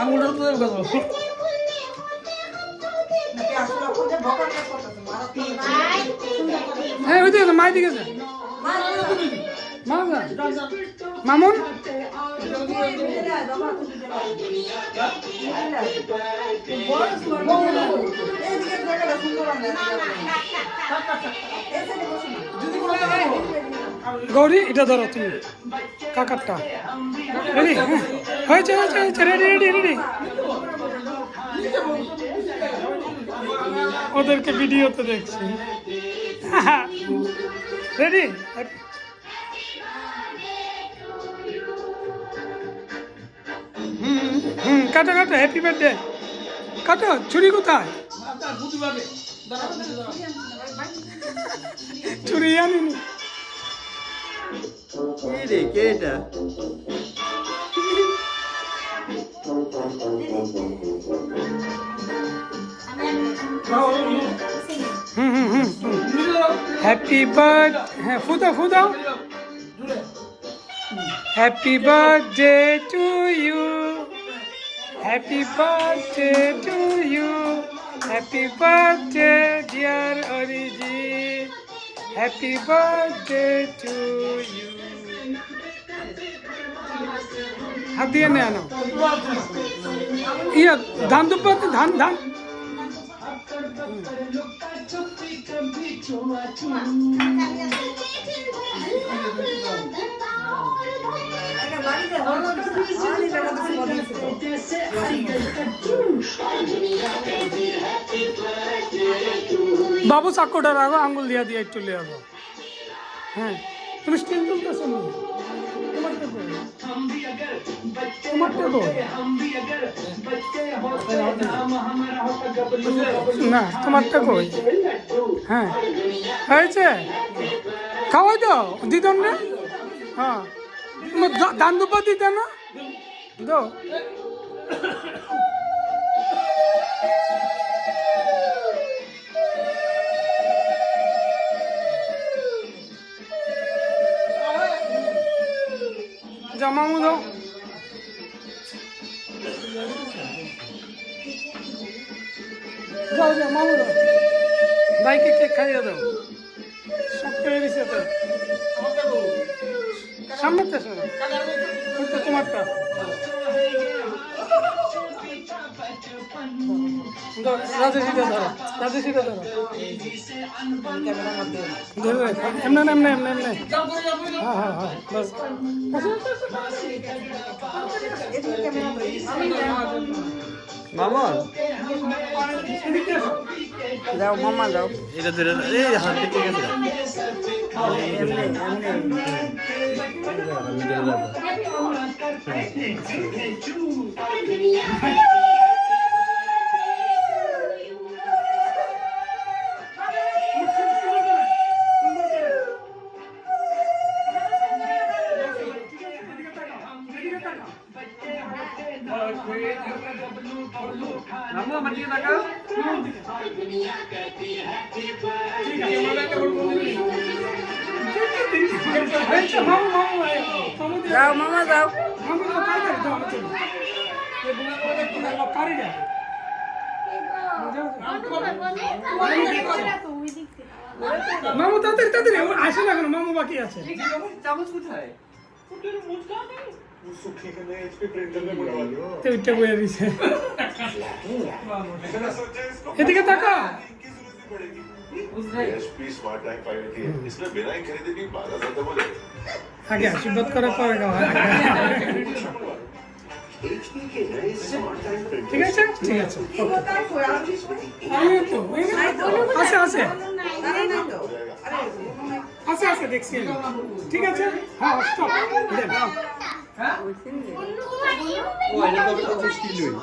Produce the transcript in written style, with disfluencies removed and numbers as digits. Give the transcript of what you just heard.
আঙুলটা তো দেব কত হ্যাঁ ওই দিকে মাই দিকে যা মা যা মামুন গৌরী এটা ধরো তুমি কাকারটা রেডি হয়েছে হয়েছে হয়েছে রেডি রেডি রেডি ওদেরকে ভিডিওতে দেখছি রেডি কাটো কাটো হ্যাপি বার্থডে কাটো ছুরি কোথায় ছুরি আনিনি কে এটা হ্যাপি বার্থ হ্যাঁ ফুদাও ফুদাও happy birthday to you happy birthday to you happy birthday dear Arijit happy birthday to you হাত দিয়ে নে আনো ইয়া ধান দুপাতে ধান ধান বাবু চাকুটা রাখো আঙ্গুল দিয়া দিয়ে একটু লিয়ে যাবো হ্যাঁ তুমি স্টিল তুলতেছো না তোমারটা কই হ্যাঁ হয়েছে খাওয়াই দাও দিদন রে হ্যাঁ দান দুপা দিতে না দো মামু দাও যাও যাও মামু দাও ভাইকে কেক খাইয়ে দাও সব পেয়ে দিছে তো সামনে তো তোমারটা রাজেশিটা ধরো রাজেশিটা ধরো ধরবে এমনি এমনি এমনি এমনি হ্যাঁ হ্যাঁ হ্যাঁ বাস মামা যাও মামা যাও এটা ধরে এই হাত ঠিক আছে মামু আমার দিকে তাকাও যাও মামা যাও মামু তাড়াতাড়ি তাড়াতাড়ি আসে না কেন মামু বাকি আছে চামচ কোথায় এদিকে তাকা আগে আশীর্বাদ করে পরে খাওয়া ঠিক আছে ঠিক আছে আছে আছে আছে আছে দেখছি ঠিক আছে হ্যাঁ স্টপ দেন ও এটা তো মুশকিল